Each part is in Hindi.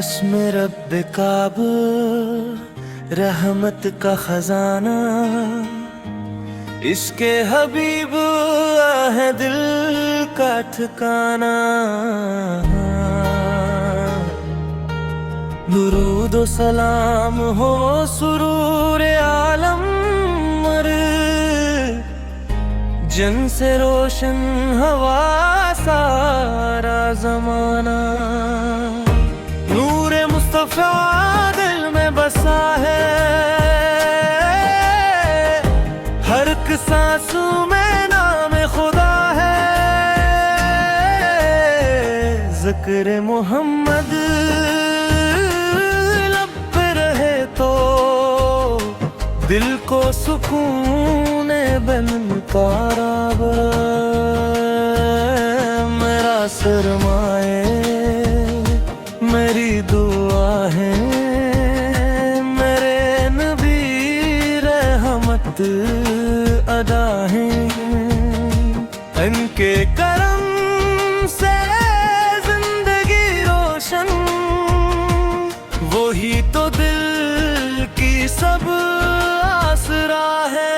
बस्म रब काब रहमत का खजाना, इसके हबीब है दिल का ठिकाना। दुरूद व सलाम हो सुरूर आलम मर, जन से रोशन हवा सारा जमाना। नूरे मुस्तफा दिल में बसा है, हर एक सांसों में नाम खुदा है। ज़िक्र मोहम्मद लब पे रहे तो दिल को सुकून बनता रब। मेरा सरमाए मेरी दुआ है, मेरे नबी रहमत अदा है। इनके करम से जिंदगी रोशन, वही तो दिल की सब आसरा है।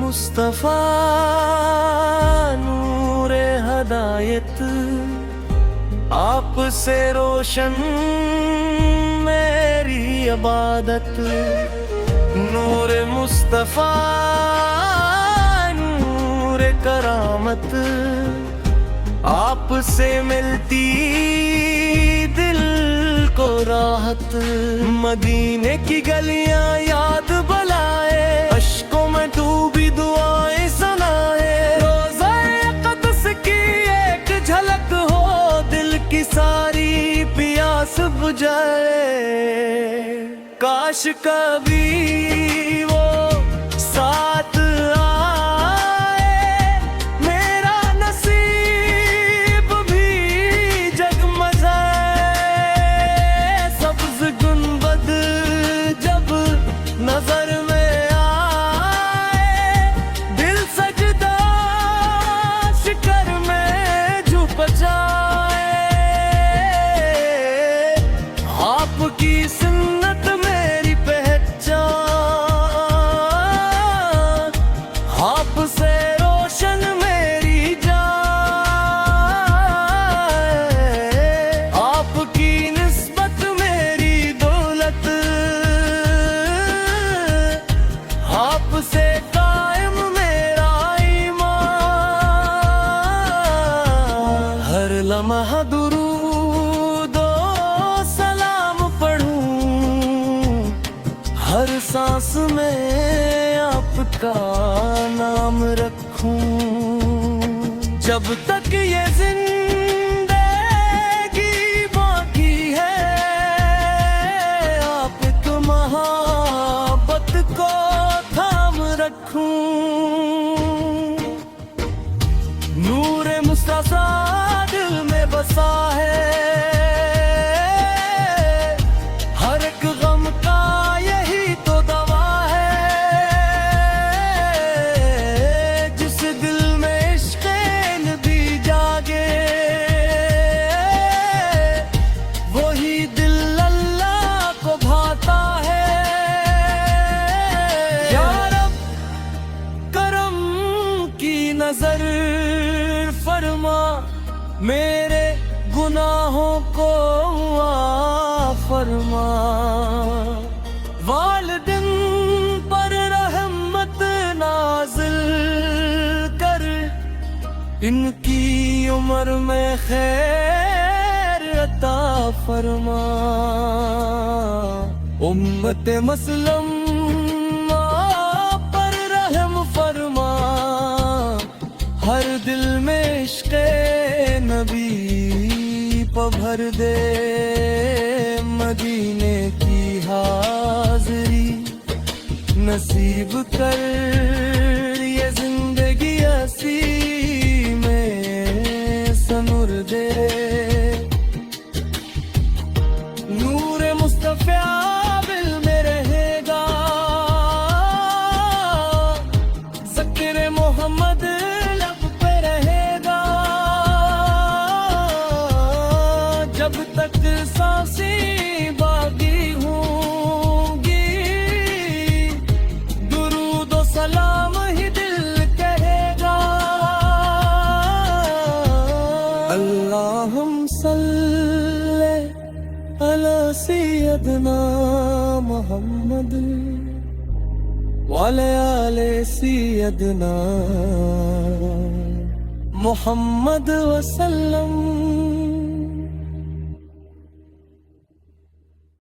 मुस्तफा नूरे हदायत, आप से रोशन मेरी इबादत। नूरे मुस्तफा नूरे करामत, आप से मिलती दिल को राहत। मदीने की गलियां याद बुलाए, अश्कों में डूबी दुआएं सुनाए। रोज़ा क़ुद्स की एक झलक हो, दिल की सारी प्यास बुझाए। काश कभी वो साथ आए, मेरा नसीब भी जगमगाए। सब्ज़ गुंबद जब नजर में आए, दिल सजदा शिकर में झुक जाए। आपकी सुन्नत मेरी पहचान, आपसे रोशन मेरी जान। आपकी निस्बत मेरी दौलत, आपसे कायम मेरा ईमान। हर लम्हा दुरूद व सलाम पढ़ूं, हर सांस में आपका नाम रखूं। जब तक ये जिंदगी बाकी है, आप एक मोहब्बत को थाम रखूं। नूरे मुस्तफा दिल में बसा है, हर एक गम का यही तो दवा है। जिस दिल में इश्क़ नबी जागे, वही दिल अल्लाह को भाता है। या रब करम की नजर फरमा, मेरे गुनाहों को माफ फरमा। वालिदिन पर रहमत नाज़िल कर, इनकी उम्र में खैर अता फरमा। उम्मत मसलम पर रहम फरमा, हर दिल में इश्क़ नबी पर भर दे मदीने नसीब कर ये जिंदगी ऐसी में सनुर दे नूर मुस्तफा दिल में रहेगा ज़िक्र मोहम्मद लब पे रहेगा जब तक सांसें बाकी होंगी दुरूद और सलाम ही दिल कहेगा अल्लाहुम्मा सल्ले अला सय्यदना मुहम्मद वाले आले सय्यदना मुहम्मद वसल्लम।